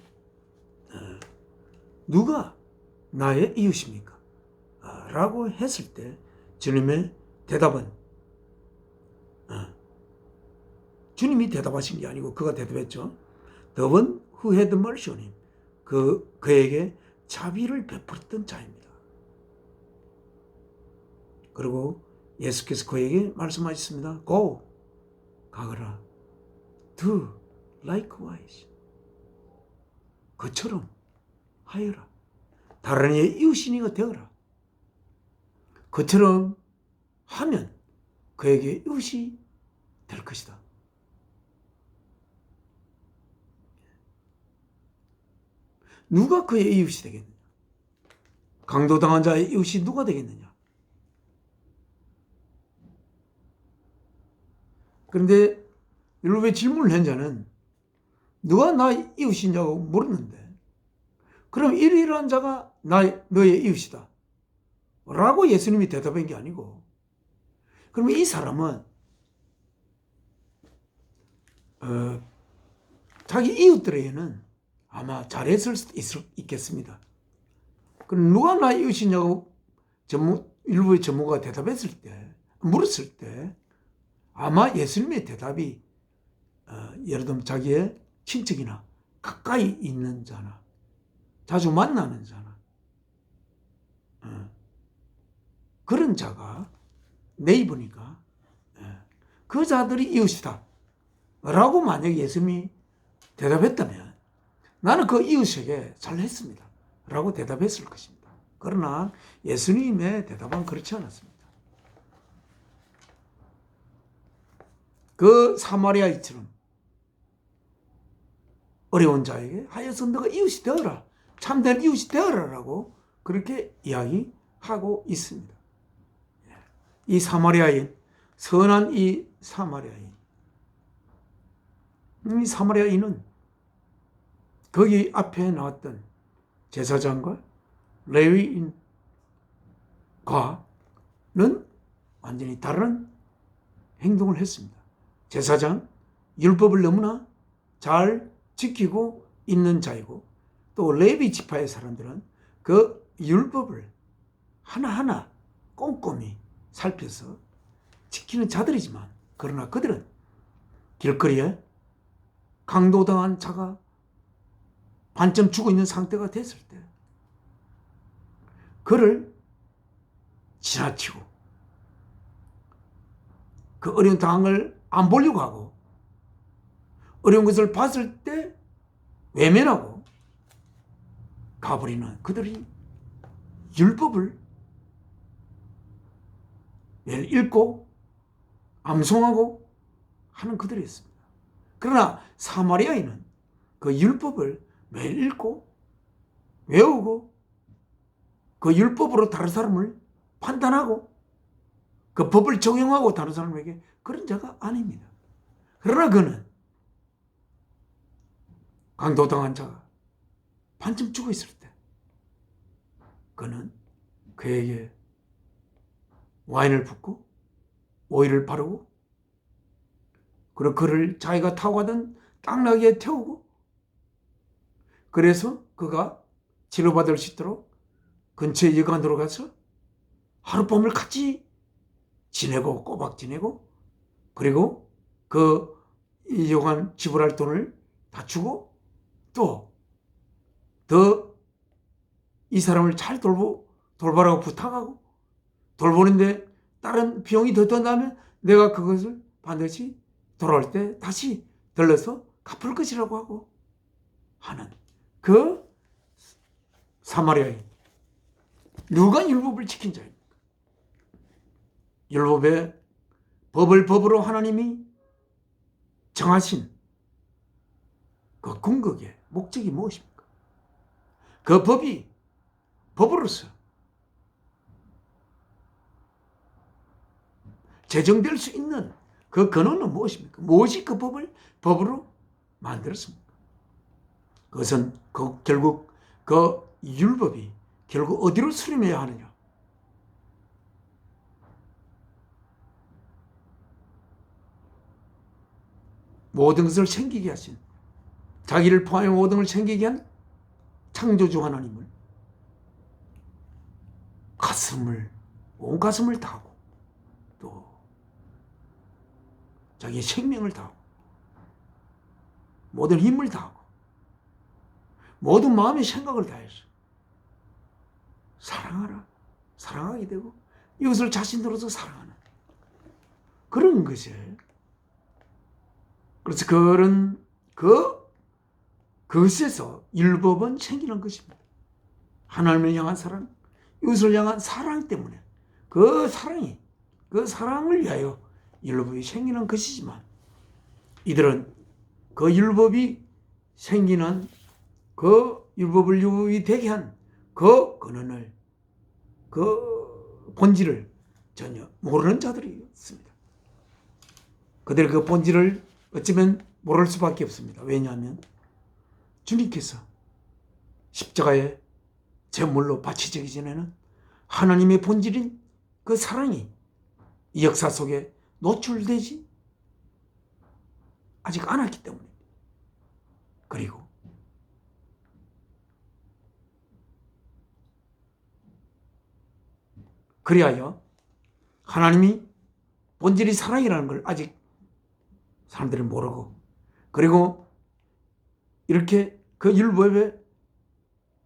누가 나의 이웃입니까? 라고 했을 때 주님의 대답은 주님이 대답하신 게 아니고 그가 대답했죠. The one who had mercy on him. 그에게 자비를 베풀었던 자입니다. 그리고 예수께서 그에게 말씀하셨습니다. Go, 가거라. Do likewise. 그처럼 하여라. 다른 이의 이웃이니가 되어라. 그처럼 하면 그에게 이웃이 될 것이다. 누가 그의 이웃이 되겠느냐? 강도당한 자의 이웃이 누가 되겠느냐? 그런데 율법의 질문을 한 자는 누가 나의 이웃이냐고 물었는데 그럼 이러이러한 자가 너의 이웃이다 라고 예수님이 대답한 게 아니고 그러면 이 사람은 자기 이웃들에게는 아마 잘했을 수도 있겠습니다. 그럼 누가 나의 이웃이냐고 율법의 전문가가 대답했을 때 물었을 때 아마 예수님의 대답이 예를 들면 자기의 친척이나 가까이 있는 자나 자주 만나는 자나 그런 자가 네이버니까 그 자들이 이웃이다 라고 만약에 예수님이 대답했다면 나는 그 이웃에게 잘했습니다 라고 대답했을 것입니다. 그러나 예수님의 대답은 그렇지 않았습니다. 그 사마리아인처럼 어려운 자에게 하여서 너가 이웃이 되어라. 참된 이웃이 되어라라고 그렇게 이야기하고 있습니다. 이 사마리아인, 선한 이 사마리아인. 이 사마리아인은 거기 앞에 나왔던 제사장과 레위인과는 완전히 다른 행동을 했습니다. 제사장, 율법을 너무나 잘 지키고 있는 자이고, 또 레위 지파의 사람들은 그 율법을 하나하나 꼼꼼히 살펴서 지키는 자들이지만, 그러나 그들은 길거리에 강도당한 자가 반쯤 죽어 있는 상태가 됐을 때 그를 지나치고 그 어려운 상황을 안 보려고 하고, 어려운 것을 봤을 때 외면하고 가버리는 그들이 율법을 매일 읽고 암송하고 하는 그들이었습니다. 그러나 사마리아인은 그 율법을 매일 읽고 외우고 그 율법으로 다른 사람을 판단하고 그 법을 적용하고 다른 사람에게 그런 자가 아닙니다. 그러나 그는 강도당한 자가 반쯤 죽어 있을 때 그는 그에게 와인을 붓고 오일을 바르고, 그리고 그를 자기가 타고 가던 땅나귀에 태우고, 그래서 그가 치료받을 수 있도록 근처의 여관으로 가서 하룻밤을 같이 지내고 꼬박 지내고, 그리고 그 여관 지불할 돈을 다 주고, 또 더 이 사람을 잘 돌보라고 부탁하고, 돌보는데 다른 비용이 더 든다면 내가 그것을 반드시 돌아올 때 다시 들러서 갚을 것이라고 하고 하는 그 사마리아인. 누가 율법을 지킨 자입니까? 율법의 법을 법으로 하나님이 정하신 그 궁극의 목적이 무엇입니까? 그 법이 법으로서 제정될 수 있는 그 근원은 무엇입니까? 무엇이 그 법을 법으로 만들었습니까? 그것은 결국 그 율법이 결국 어디로 수렴해야 하느냐? 모든 것을 생기게 하신, 자기를 포함해 모든 것을 생기게 한 창조주 하나님을 온 가슴을 다하고 또 자기의 생명을 다하고 모든 힘을 다하고 모든 마음의 생각을 다해서 사랑하라, 사랑하게 되고 이것을 자신으로서 사랑하는 그런 것이에요. 그래서 그것에서 율법은 생기는 것입니다. 하나님을 향한 사랑, 이웃을 향한 사랑 때문에 그 사랑을 위하여 율법이 생기는 것이지만, 이들은 그 율법이 생기는 그 율법을 유의되게 한 그 근원을, 그 본질을 전혀 모르는 자들이었습니다. 그들의 그 본질을 어쩌면 모를 수밖에 없습니다. 왜냐하면 주님께서 십자가에 제물로 바치시기 전에는 하나님의 본질인 그 사랑이 이 역사 속에 노출되지 아직 않았기 때문에, 그리고 그리하여 하나님이 본질이 사랑이라는 걸 아직 사람들은 모르고, 그리고 이렇게 그 율법에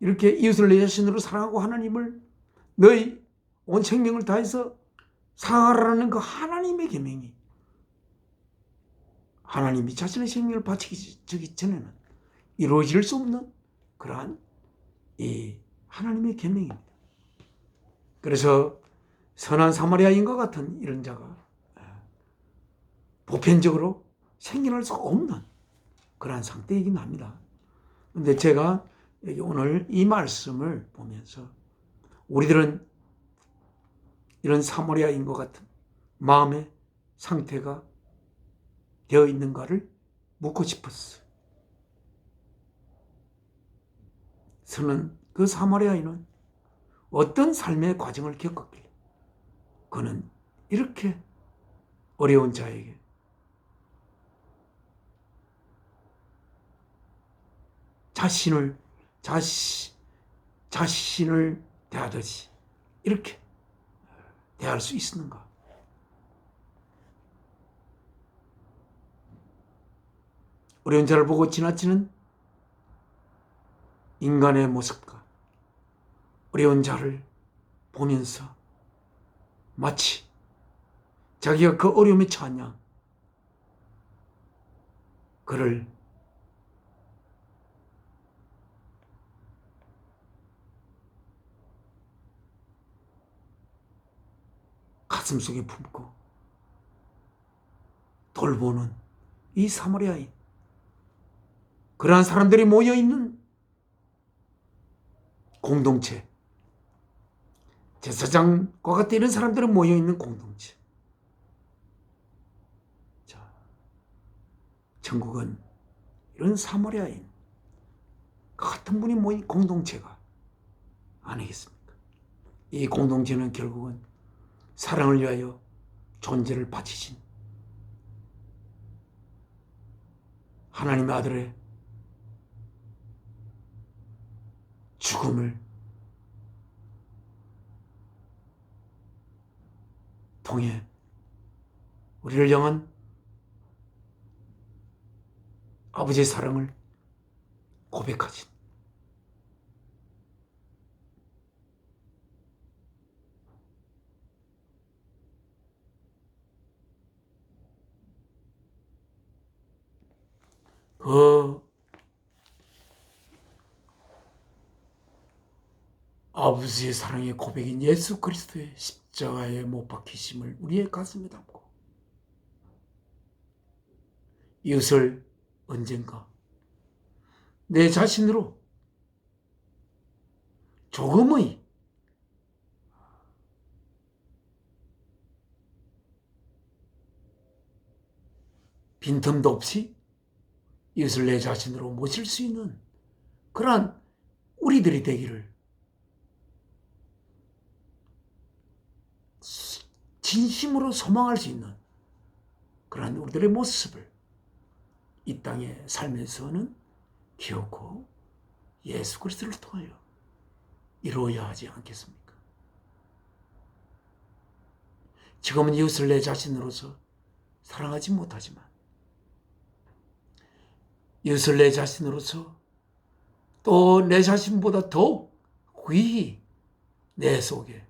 이렇게 이웃을 내 자신으로 사랑하고 하나님을 너희 온 생명을 다해서 사랑하라는 그 하나님의 계명이 하나님이 자신의 생명을 바치기 전에는 이루어질 수 없는 그러한 이 하나님의 계명입니다. 그래서 선한 사마리아인과 같은 이런 자가 보편적으로 생겨날 수 없는 그러한 상태이긴 합니다. 그런데 제가 오늘 이 말씀을 보면서 우리들은 이런 사마리아인과 같은 마음의 상태가 되어 있는가를 묻고 싶었어. 그 사마리아인은 어떤 삶의 과정을 겪었길래 그는 이렇게 어려운 자에게 자신을 대하듯이 이렇게 대할 수 있었는가? 어려운 자를 보고 지나치는 인간의 모습과 어려운 자를 보면서 마치 자기가 그 어려움에 처한 그를 가슴속에 품고 돌보는 이 사마리아인, 그러한 사람들이 모여있는 공동체, 제사장과 같은 이런 사람들이 모여있는 공동체. 자, 천국은 이런 사마리아인 같은 분이 모인 공동체가 아니겠습니까? 이 공동체는 결국은 사랑을 위하여 존재를 바치신 하나님의 아들의 죽음을 통해 우리를 향한 아버지의 사랑을 고백하신 그 아버지의 사랑의 고백인 예수 그리스도의 십자가에 못 박히심을 우리의 가슴에 담고 이웃을 언젠가 내 자신으로 조금의 빈틈도 없이 이웃을 내 자신으로 모실 수 있는 그러한 우리들이 되기를 진심으로 소망할 수 있는 그러한 우리들의 모습을 이 땅의 삶에서는 기억고 예수 그리스도를 통하여 이루어야 하지 않겠습니까? 지금은 이웃을 내 자신으로서 사랑하지 못하지만 이웃을 내 자신으로서 또 내 자신보다 더욱 귀히 내 속에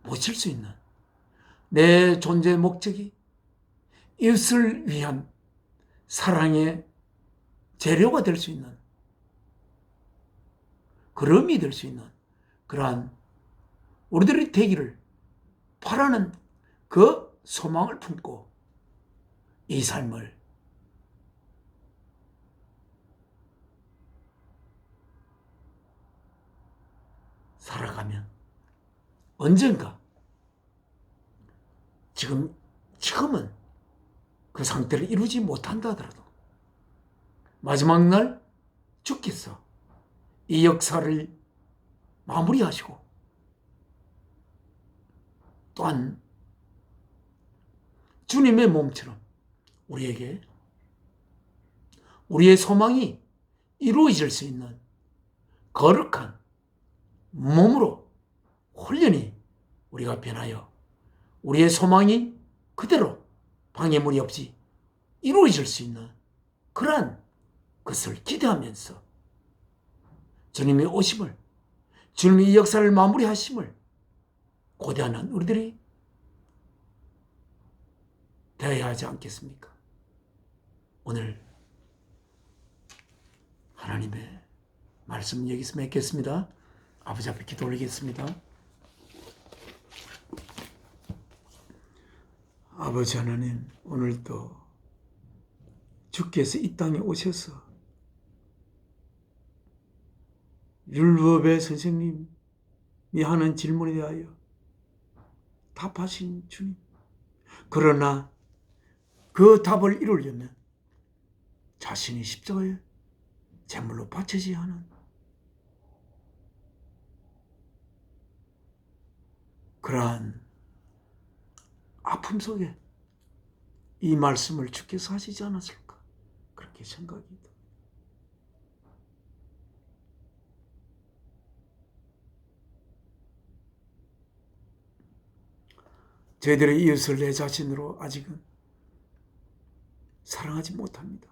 모실 수 있는 내 존재의 목적이 이웃을 위한 사랑의 재료가 될 수 있는 그름이 될 수 있는 그러한 우리들의 되기를 바라는 그 소망을 품고 이 삶을 살아가면 언젠가 지금은 그 상태를 이루지 못한다 하더라도 마지막 날 주께서 이 역사를 마무리하시고 또한 주님의 몸처럼 우리에게 우리의 소망이 이루어질 수 있는 거룩한 몸으로 훈련이 우리가 변하여 우리의 소망이 그대로 방해물이 없이 이루어질 수 있는 그러한 것을 기대하면서 주님의 오심을, 주님의 이 역사를 마무리하심을 고대하는 우리들이 되어야 하지 않겠습니까? 오늘 하나님의 말씀 여기서 맺겠습니다. 아버지 앞에 기도 올리겠습니다. 아버지 하나님, 오늘도 주께서 이 땅에 오셔서 율법의 선생님이 하는 질문에 대하여 답하신 주님. 그러나 그 답을 이루려면 자신이 십자가에 제물로 바쳐져야 하는 그러한 아픔 속에 이 말씀을 주께서 하시지 않았을까 그렇게 생각이 듭니다. 저희들의 이웃을 내 자신으로 아직은 사랑하지 못합니다.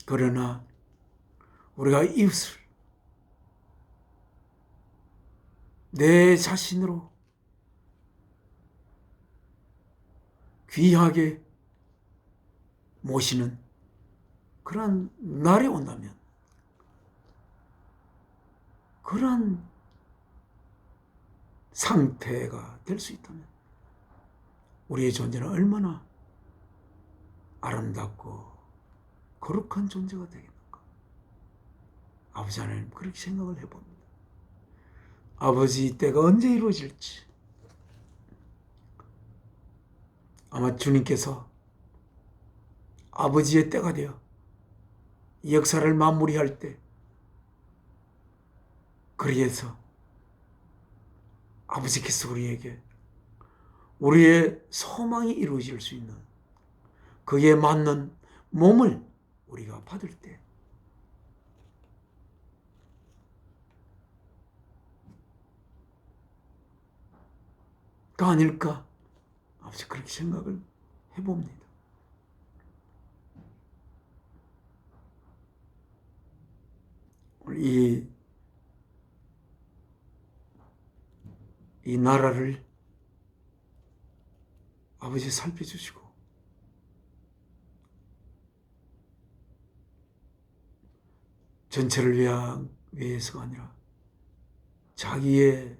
그러나 우리가 이웃을 내 자신으로 귀하게 모시는 그러한 날이 온다면, 그러한 상태가 될 수 있다면 우리의 존재는 얼마나 아름답고 거룩한 존재가 되겠는가. 아버지 하나님 그렇게 생각을 해봅니다. 아버지 때가 언제 이루어질지 아마 주님께서 아버지의 때가 되어 이 역사를 마무리할 때, 그리해서 아버지께서 우리에게 우리의 소망이 이루어질 수 있는 그에 맞는 몸을 우리가 받을 때가 아닐까, 아버지 그렇게 생각을 해봅니다. 이 나라를 아버지 살펴주시고 전체를 위해서가 아니라 자기의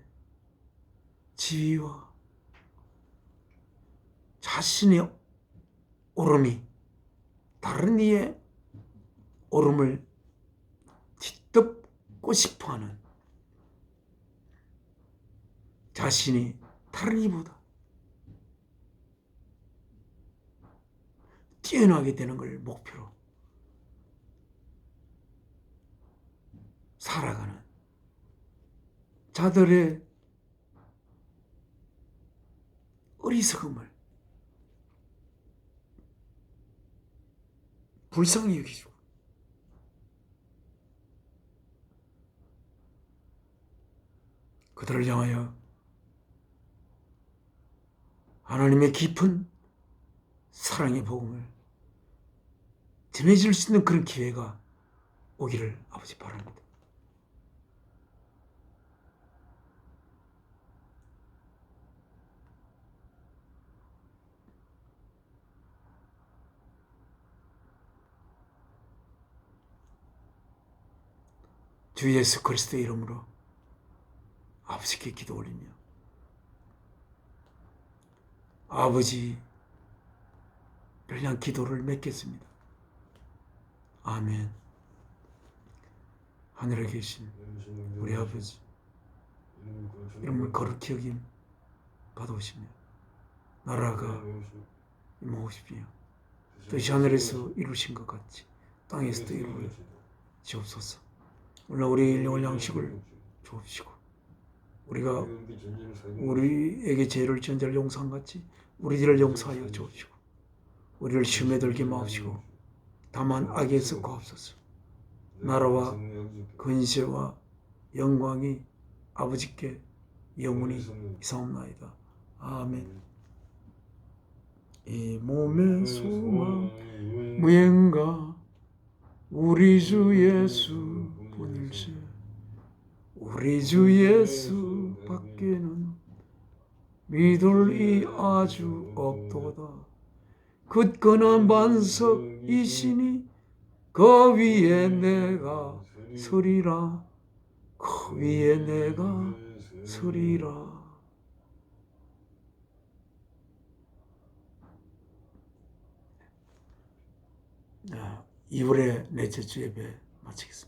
지위와 자신의 오름이 다른 이의 오름을 뒤덮고 싶어하는, 자신이 다른 이보다 뛰어나게 되는 걸 목표로 살아가는 자들의 어리석음을 불쌍히 여기시고 그들을 향하여 하나님의 깊은 사랑의 복음을 전해질 수 있는 그런 기회가 오기를 아버지 바랍니다. 주 예수 그리스도의 이름으로 아버지께 기도 올리며 아버지를 향한 기도를 맺겠습니다. 아멘. 하늘에 계신 우리 아버지, 이름을 거룩히 여김 받아오시며 나라가 임하옵시며 뜻이 하늘에서 이루신 것 같이 땅에서도 이루어 주옵소서. 오늘 우리 일용할 양식을 주옵시고 우리가 우리에게 죄를 지은 자를 용서한 같이 우리 죄를 용서하여 주옵시고 우리를 시험에 들게 마옵시고 다만 악에서 구하옵소서. 나라와 근세와 영광이 아버지께 영원히 이사옵나이다. 아멘. 이 몸의 소망 무언가 우리 주 예수 뿐일세. 우리 주 예수 밖에는 믿을 이 아주 없도다. 굳건한 반석이시니 그 위에 내가 서리라. 그 위에 내가 서리라. 2월의 넷째 주 예배 마치겠습니다.